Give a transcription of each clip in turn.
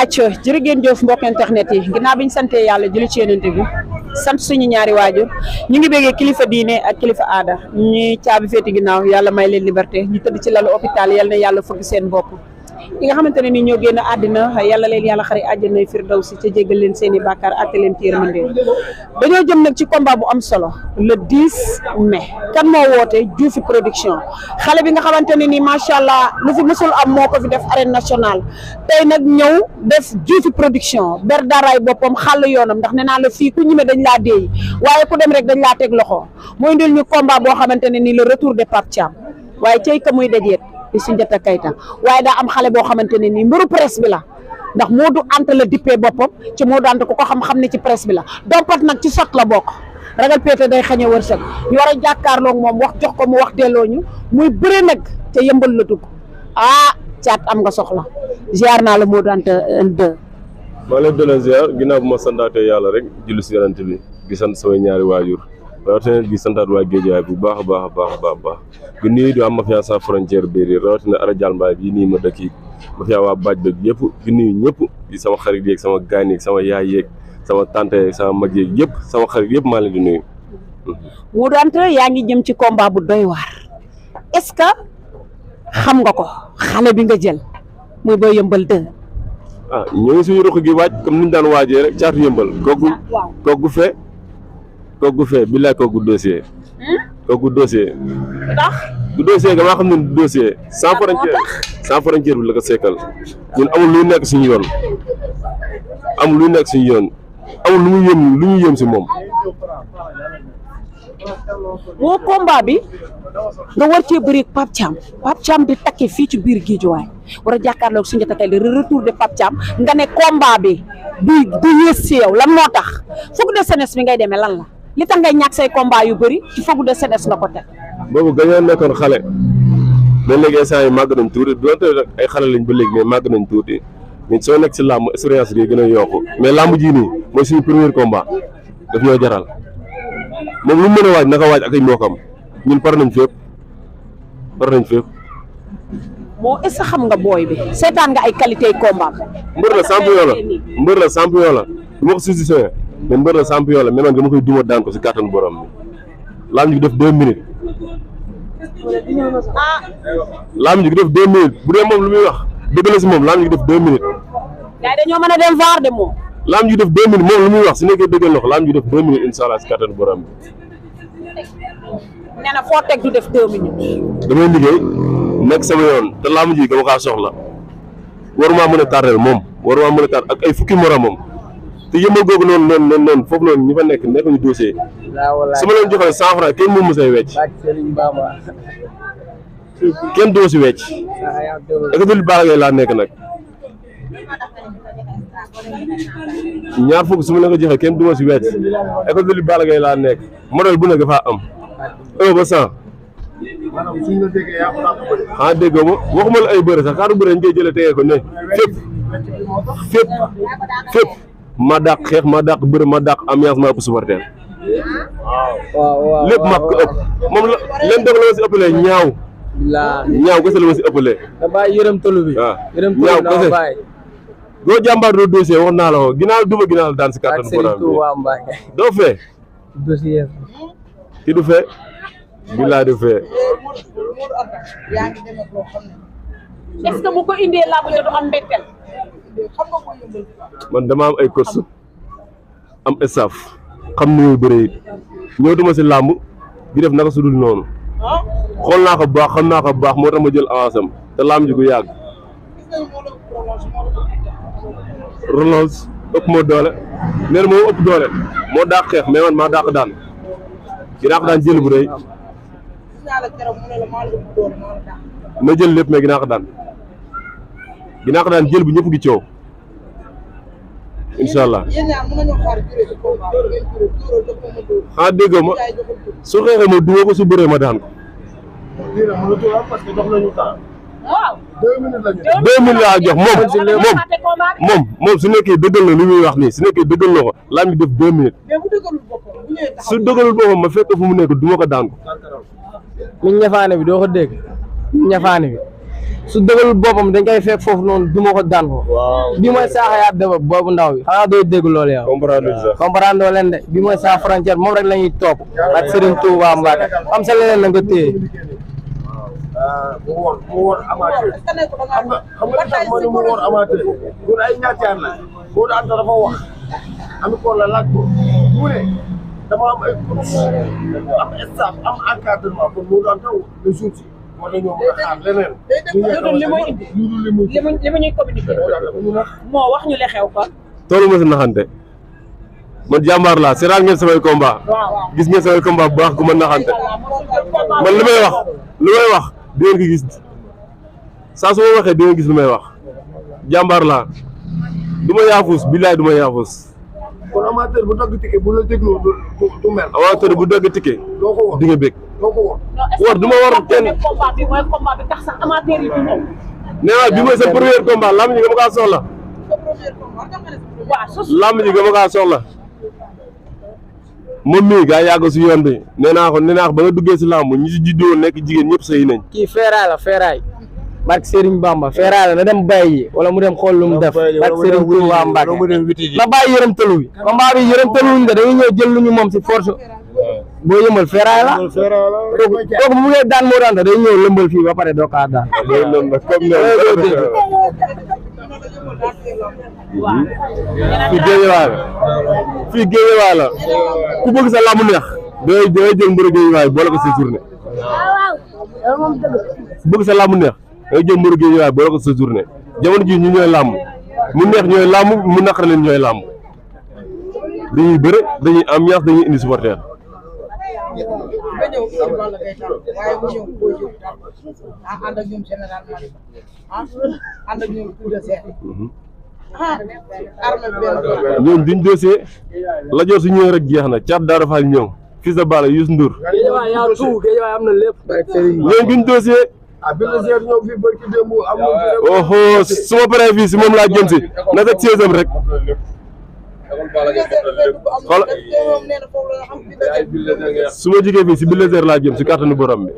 acco jërë ngeen jëf mbokk internet yi ginnaaw bi ñu sante yàlla julli ci yonent bi sant suñu ñaari waajur ñu ngi béggee kilifa diine ak kilifa aada ñuy caabi féeti ginnaaw yàlla may leen liberté ñu tëdd ci lalu hôpital yal na yàlla fëgg seen bopp ñi nga xamante ne ni ñoo génn àddina yàlla leen yàlla xari àjjana firdawsi ca jéggal leen seen i bàkkaar atte leen ci yërmande dañoo jëm nag ci combat bu am solo le 10 mai kan moo woote Dioufy production xale bi nga xamante ne ni macha allah lu fi mësul am moo ko fi def arène nationale tey nag ñëw def Dioufy production ber daraay boppam xàll yoonam ndax nee naa la fii ku ñime dañ laa déey waaye ku dem rek dañ laa teg loxo mooy indil ñu combat boo xamante ne ni le retour de Pape Thiam waaye cey ka muy dajeet di Soundiata Keita waaye daa am xale boo xamante ne nii mbëru presse bi la ndax Modou Anta la dippee boppam ci Modou Anta ku ko xam-xam ne ci presse bi la dompat nag ci sot la bokk ragal péete day xañe wërsëg ñu war a jàkkaarloog moom wax jox ko mu wax delloo ñu muy bëre nag te yëmbal la dugg caat am nga soxla ziar naa la Modou Anta 2. maa leen doon ziar ginnaaw bu ma santaatee yàlla rek julli si yonent bi di sant samay ñaari waajur rawatina di santaat waa Géejawaay bu baax a baax di nuyu di am mafia sans frontière biir rawatina Ara Dial Mbaye bii nii ma dëkk mafia waa baaj dëgg yëpp di nuyu ñëpp di sama xarit yeeg sama gaañ yeeg sama yaay yeeg sama tante yeeg sama mag yeeg yëpp sama xarit yëpp maa leen di nuyu. Modou Anta yaa ngi jëm ci combat bu doy waar est-ce que xam nga ko xale bi nga jël muy Boy Yeumbeul 2. ñoo ngi suñu roq gi waaj comme ni ñu daan waajee rek caatu yëmbal kooku fee billaay kooku dossier. kooku dossier. ndax. du dossier nga maa xam ne du dossier. sans frontière bi la ko sekkal ñun amul luy nekk suñu yoon amul lu ñu yëm si moom. moo combat bi nga war cee bëri Pape Thiam di takkee fii ci biir Guédiawaye war a jàkkaarloog Soundiata Keita le retour de Pape Thiam nga ne combat bi du yées si yow lan moo tax fougue de jeunesse bi ngay demee lan la li tax ngay ñàkk say combat yu bëri ci fougue de jeunesse nga ko teg. boobu gañoo nekkoon xale ba léegi instant yi màgg nañ tuuti donte ay xale lañ ba léegi mais màgg nañ tuuti mais soo nekk si làmb expérience bi gën a yokku mais làmb ji nii mooy suñu premier combat daf ñoo jaral moom lu mu mën a waaj naka waaj ak ay mbokkam ñun par nañ fépp. moo est-ce que xam nga booy bi seetaan nga ay qualité yi combat. mbër la champion la du ma ko substitué mais mbër la champion la mais man dama koy duma daan ko si kàttanu borom bi laam ñu def 2 minutes. laam ñu def 2 minutes bu dee moom lu muy wax dëgg la si moom laam ñu def 2 minutes. gars dañoo mën a dem VAR de moom. laam ñu def 2 minutes moom lu muy wax su nekkee dëggal na ko laam ñu def 2 minutes incha allah si kàttanu borom bi. nee na foo teg du def 2 minutes. damay liggéey nekk sama yoon te laam ji dama kaa soxla waruma mën a tardel moom waruma mën a tardel ak ay fukki moromam te yëmbal googu noonu foofu noonu ñi fa nekkuñu dossier. su ma leen joxee 100 francs kenn moom mosay wecc. kenn doo si wecc. école bi baax laa nekk nag. ñaar fukk su ma leen ko joxee kenn du ma si wecc école bi baax laa nekk modèle bu nekk dafa am 1 ba 100. déggoo ma waxuma la ay bëre sax xaaru bëre dañ koy jëlee tegee ko ne fépp ma dàq xeex ma dàq bëre ma dàq ambiance ma ëpp supporter lépp ma ko ëpp moom la leen dog la ma si ëppalee ñaaw kese la ma si ëppalee yërëm tolu bi ñaaw kese doo jàmbaar doo dossier wax naa la ko ginnaaw daan si kàttanu borom bi doo fee dossier ki du fee billaay du fee est-ce que bu ko indee làmb du am mbetteel. man dama am ay coach am staff xam ni muy bëree it ñëwatuma si làmb di def naka su dul noonu xool naa ko bu baax xam naa ko bu baax moo tax ma jël avance am te làmb ji gu yàgg relance ëpp moo doole nee na moo ëpp doole moo dàq xeex mais man maa dàq daan dinaa ko daan jël bu rëy ma jël lépp mais dinaa ko daan jël bu ñëpp gi coow incha allah. déggoo ma su xeexee ma duwoo ko su bëree ma daan ko. 2 minutes laa jox moom su nekkee dëggal na li muy wax nii su nekkee dëggal na ko laa mi def 2 minutes su dëggalul boppam ma fekk fu mu nekk du ma ko daan ko. mi ñafaane bi doo ko dégg. ñafaani bi su dëgalul boppam dañ koy fekk foofu noonu duma ko daan ko. bi mooy Sakho yaa deba boobu ndaw bi xanaa doo dégg loolu yow. comprendre leen de bi mooy Sa Frontière moom rek la ñuy topp ak Serigne Touba Mbacke am sa leneen na nga téye. mu woor amateur xam nga tax ma ne mu woor amateur ñun ay ñaataar la boo daan dafa wax am ko la laaj ko mu ne dama am ay coach am staff am encadrement kon moo daan taw le jour ci moo tax ñoo mën a xaar leneen li muy indi li mu ñuy communiquer moo wax ñu li xew kon toolu ma si naxante man jàmbaar laa seetaan ngeen samay combat gis ngeen samay combat bu baax gu ma naxante man li may wax di ngeen ko gis saa su ma waxee di ngeen gis lu may wax jàmbaar laa du ma yaafus billaay du ma yaafus. kon amateur bu dagg ticket bu la dégloo du mer. amateur bu dagg ticket doo ko war di nga bëgg. doo ko war. war du ma war kenn. combat bi mooy combat bi tax sax amateur yi du ñëw. nee naa bi mooy sa premier combat lamb ji nga ma kaa soxla. lamb ji nga ma kaa soxla. moom mii gaa yàgg si yoon bi nee naa ko ba nga duggee si lamb ñi si juddoo nekk jigéen ñëpp sëy nañ. kii feeraay la feeraay barke Serigne Bamba feeraay la na dem bàyyi wala mu dem xool lu mu def barke Serigne Touba Mbacke na bàyyi yërëm tëlu bi combat bi yërëm tëluwuñ de dañuy ñëw jël lu ñu moom si force boo yëmbal feeraay la kooku mu ngi daan moo daan day ñëw lëmbal fii ba pare doo kaa daan fii géejewaay la ku bëgg sa lamb neex day jël mbër géejewaay boole ko sa journée ku bëgg sa lamb neex day jël mbër géejewaay boole ko sa journée jamono ji ñu ñooy lamb mu neex ñooy lamb mu naqar leen ñooy lamb dañuy bëre dañuy ambiance dañuy indi supporter ñoom duñ dossier la joor su ñëwee rek jeex na caat daara faal ñëw Fils de Balla Youssou Ndour ñoom duñ dossier oho su ma paree fii si moom laa jëm si na teg 16e rek xool su ma jógee fii si Bulldozer laa jëm si kàttanu borom bi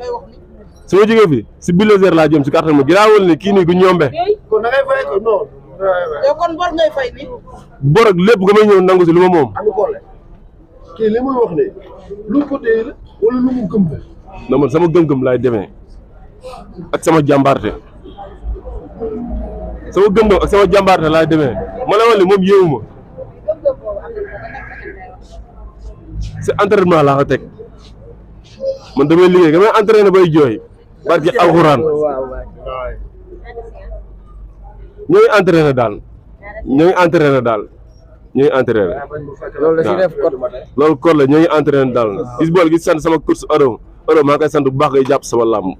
su ma jógee fii si Bulldozer laa jëm si kàttanu bi giraawul ni kii nii gu ñombe kon da ngay fay ko non yow kon bor ngay fay ni bor ak lépp ga may ñëw nangu si lu ma moom kii li muy wax ne lu ko dee la wala lu mu gëm la na man sama gëm-gëm laay demee ak sama jàmbaarte sama gëm-gëm ak sama jàmbaarte laay demee ma la wax ne moom yéewu ma si entraînement laa ko teg man damay liggéey damay entraîné bay jooy barki alxuraan ñooy entraîné daal ñooy entraîné loolu la si def code loolu code la ñooy entraîné daal gis bool gis sant sama course euro maa ngi koy sant bu baax ngay jàpp sama làmb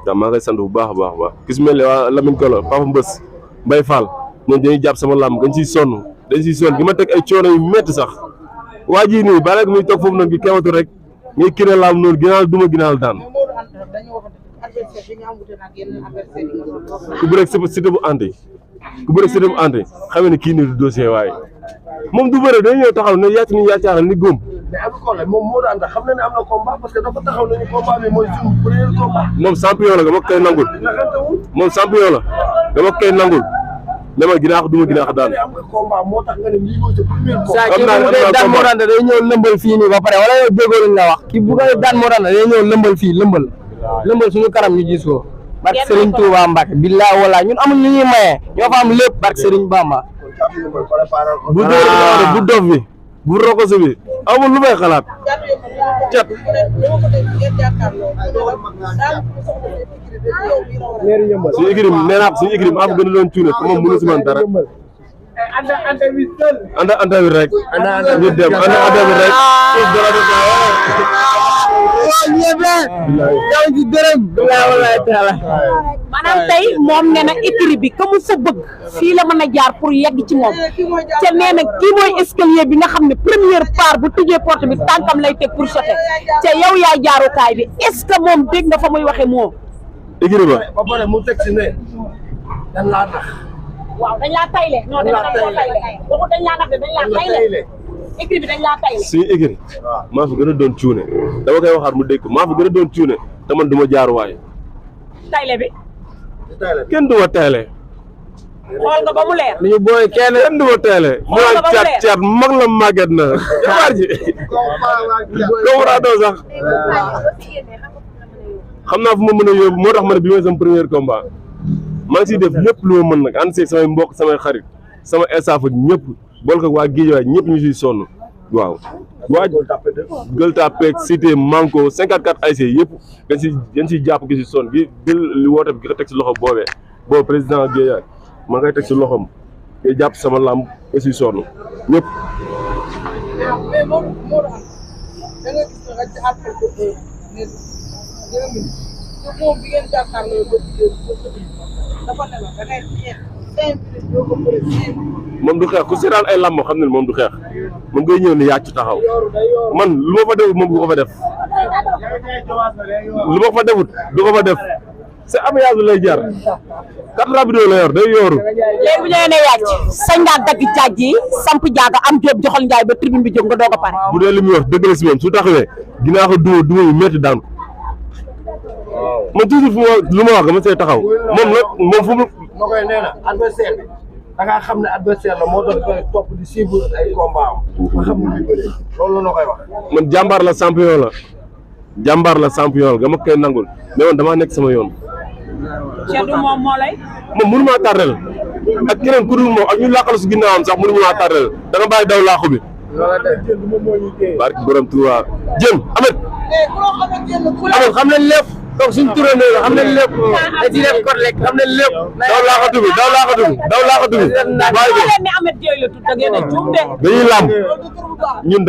waaw maa ngi koy sant bu baax a baax gis mel ne waa Lamine Kolo Papa Mbës Mbaye Fall ñoom dañuy jàpp sama làmb dañ siy sonn gi ma teg ay coono yu métti sax waa ji nii ba léegi muy toog foofu noonu bi kewatu rek ngay kii làmb noonu ginaal duma ginaal daan ku bëreeg Siteu bu anti xam ne kii nii du dossier waaye moom du bëre day ñëw taxaw ne yàcc ni yàccaaral ni góom mais Abi Collé moom moo daan xam na ne am na combat parce que dafa taxaw nañu combat bi mooy suñu premier combat moom champion la dama koy nangul moom champion la dama koy nangul ne ma ginaax duma ginaax daan am nga combat moo tax nga ne lii mooy sa premier combat saa kii bu daan moo daan day ñëw lëmbal fii nii ba pare wala yow déggoo lañ la wax kii bu koy daan moo daan day ñëw lëmbal fii lëmbal suñu kanam ñu gis ko barke Serigne Touba Mbacke billahi wala ñun amul ñu ñuy maye ñoo fa am lépp barke Serigne Bamba bu dóor bu dof bi bu rokosu bi amul lu may xalaat cat suñu écrim nee naa suñu écrim maa fa gën a doon cuune te moom mënu si man dara anda wi rek ñu dem anda wi rek maanaam tey moom nee na écurie bi comme fa bëgg fii la mën a jaar pour yegg ci moom te nee na kii mooy escalier bi nga xam ne première part bu tijjee porte bi tànkam lay teg pour sauter te yow yaay jaarukaay bi est-ce que moom dégg nga fa muy waxee moo écurie ba pare mu teg si ne dañ laa nax waaw dañ laa tayle non dañ laa tayle waxu dañ laa nax dañ laa tayle écurie bi dañ laa tayle suñu écurie maa fi gën a doon cuune dama koy waxaat mu dégg maa fi gën a doon cuune te man du ma jaar waay tayle bi kenn du ma teele xool nga ba mu leer ñu booy kenn kenn du ma teele mu naan caat mag la màgget na jabar ji comprendre sax xam naa fu ma mën a yóbbu moo tax ma ne bi mooy sama premier combat maa ngi siy def lépp lu ma mën nag ànd seeg samay mbokk samay xarit sama staff ñëpp bool ko waa Guédiawaye ñëpp ñu siy sonn waaw waa Gueule Tapée Cité Manko 54 ASC yëpp dañ siy jàpp gi si sonn gi jël li woote bi ki ko teg si loxo boobu président Guédiawaye maa ngay teg si loxom te jàpp sama làmb nga siy sonn ñëpp mais moom moo da nga gis nga ci appel ko moom bi ngeen jàkkaarloo dafa ne la da ngay xeex 5 minutes doo ko bëre 5 minutes moom du xeex ku seetaan ay làmb xam ne moom du xeex moom ngay ñëw ni yàcc taxaw man lu ma fa defut moom du ko fa def lu ma fa defut du ko fa def c'est améage bi lay jar carte rapido la yor day yooru léegi bu ñëwee ne yàcc sañ ngaa dagg jaaj yi samp jaaga am jóob joxal njaay ba tribune bi jóg nga doog a pare bu dee li muy wax dëgg la si moom su taxawee dinaa ko duma yu métti daan ko man toujours fu ma lu ma wax dama see taxaw moom nag moom fu mu ma koy nee na adversaire bi da ngaa xam ne adversaire la moo doon koy topp di suivre ay combat am nga xam ne muy bëri loolu la koy wax man jàmbaar la champion la nga ma koy nangul mais man damaa nekk sama yoon Cheikh moom moo lay moom mënu maa tardel ak keneen ku dul moom ak ñu làqalu si ginnaawam sax mënuñu maa tardel da nga bàyyi daw laaxu bi barki borom Tuuba jën Amet xam nañ lépp donc suñ turandoo la xam nañ lépp da ci def kot lekk xam nañ lépp daw laaxatu bi bàyyi ko leen ne Amet Dieye la tudd da ngeen a juum de dañuy làmb ñun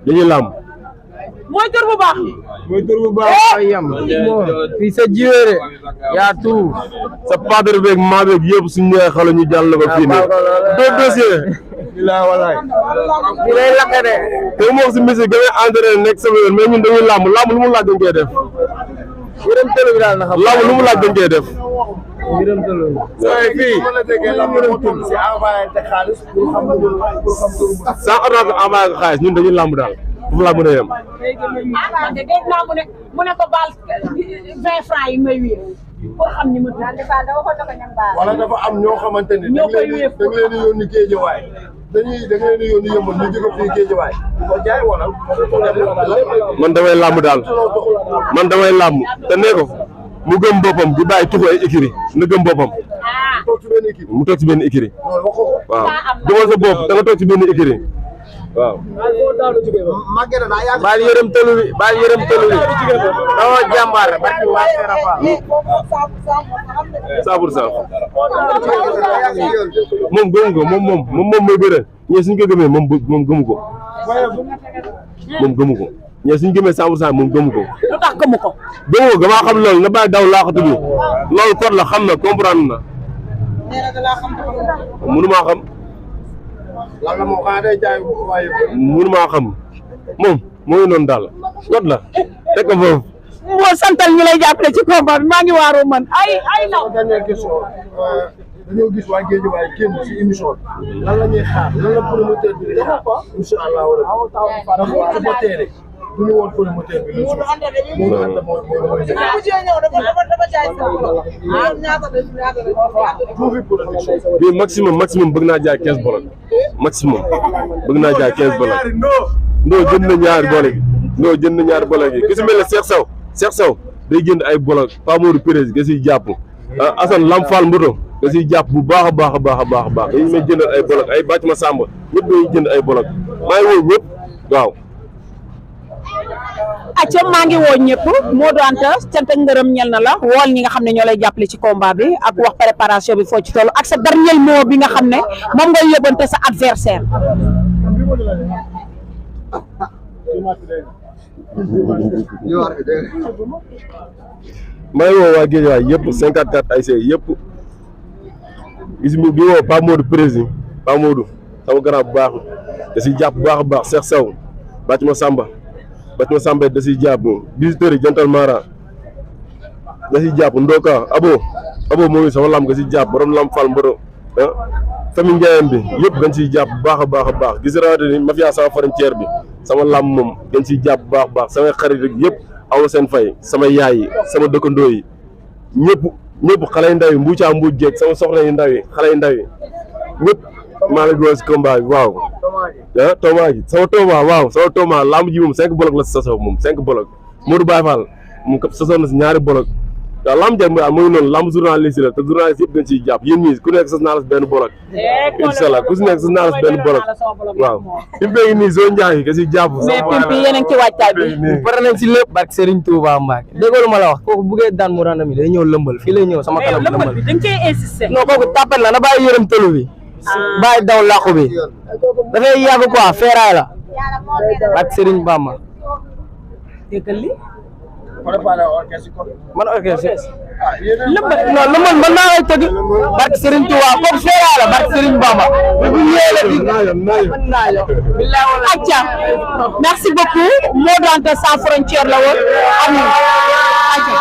dañuy làmb mooy tur bu baax mooy tur bu baax ay yam fii sa jiwéere yaa tout sa padre beeg maa beeg yëpp suñ ñëwee xale ñu jàll ko fii nii doo dossier bilaa walaay bi lay lakk de te mu wax si musique ga ngay entraîné nekk sama yoon mais ñun dañuy làmb lu mu laaj dañ koy def yërëm tëlu bi daal na xam làmb lu mu laaj dañ koy def yërëm tëlu fii mën a déggee la moo toll si envoyé te xaalis pour xam sans ordonnance envoyé ko xaalis ñun dañuy làmb daal foofu laa mën a yem man de dégg naa mu ne ko baal 20 francs yi may wéer pour xam ni ma wala dafa am ñoo xamante ni da nga leen di yónni Géejawaay da nga leen di yónni yëmbal ñu jóge fii Géejawaay ko jaay wala man damay làmb daal man damay làmb te nee ko mu gëm boppam di bàyyi tuxu ay écurie na gëm boppam mu toog ci benn écurie waaw gëmal sa bopp da nga toog ci benn écurie waaw baal yërëm tëlu bi doo jàmbaar barki waa Serapha 100% moom gëmu ko moom mooy bëre ñee suñ ko gëmee moom gëmu ko ñee suñ gëmee 100% moom gëmu ko lu tax gëmu ko damaa xam loolu na bàyyi daw laaxatu bi loolu kot la xam na comprendre na mënumaa xam la moo xaa day jaay waaye mënumaa xam moom mooy noonu daal kot la teg ko foofu moo santal ñi lay jàppale ci combat bi maa ngi waaroo man ay naw dernière question dañoo gis waa Guédiawaye génn ci émission bi lan la ñuy xaar lan la promoteur bi di xaar incha allah wala ndax promoteur yi du ñu woon promoteur bi lu moom anta mooy bii maximum bëgg naa jaay 15 bolok maximum bëgg naa jaay 15 bolok ndoo jënd na ñaari bolok yi ki si mel ne Cheikh Sow day jënd ay bolok Pamour Pérez ga siy jàpp Assane Lam Fall Mboto nga siy jàpp bu baax a baax dañu may jëndal ay bolok ay bàcc ma sàmba ñëpp dañuy jënd ay bolok maa ngi woo ñëpp waaw acca maa ngi woo ñëpp Modou Anta cant ak ngërëm ñel na la wool ñi nga xam ne ñoo lay jàppale ci combat bi ak wax préparation bi foo ci toll ak sa dernier mot bi nga xam ne moom ngay yóbbante sa adversaire maa ngi woo waa Guédiawaye yëpp 54 ASC yëpp gis mi bi woo Pape Modou président Pape Modou sama grand bu baax da siy jàpp bu baax a baax Cheikh Sow bàcc ma Samba da siy jàpp visiteurs yi jantal Mara da siy jàpp Ndoka abo moom sama lam nga siy jàpp borom lam fal mboro famille Ndiayeen bi yëpp dañ siy jàpp bu baax a baax gis rawatina ni mafia sama frontière bi sama lam moom dañ siy jàpp bu baax samay xarit rek yëpp aw seen fay sama yaay yi sama dëkkandoo yi ñëpp xale yu ndaw yi mbuucaa mbuuc jeeg sama soxna yu ndaw yi xale yu ndaw yi ñëpp maa ngi woon si combat bi waaw ah Toma gi sama Toma lamb ji moom 5 bolok la si sasoo moom 5 bolok Modou Baye Fall moom sasoo na si 2 bolok waaw lamb ja mu ngi noonu lamb journaliste la te journaliste yëpp dañ ciy jàpp yéen ñii ku nekk sas naa la si benn bolok incha allah ku si nekk sas naa la si benn bolok waaw fi mu nekk nii soo njaay ka si jàpp mais pimpi yéen a ngi ci waajtaay bi pare nañ si lépp barke Serigne Touba Mbacke déggoo ma la wax kooku buggee daan mu randami day ñëw lëmbal fii lay ñëw sama kanam lëmbal bi da nga cee insister non kooku tàppet la na bàyyi yërëm tëlu bi bàyyi daw làqu bi dafay yàgg quoi feeraay la barke Serigne Bamba déggal li man orchestre non lëmbal man naa lay tëgg barke Serigne Touba comme feeraay la barke Serigne Bamba bu ñëwee di acca merci beaucoup Modou Anta sans frontière la woon am acca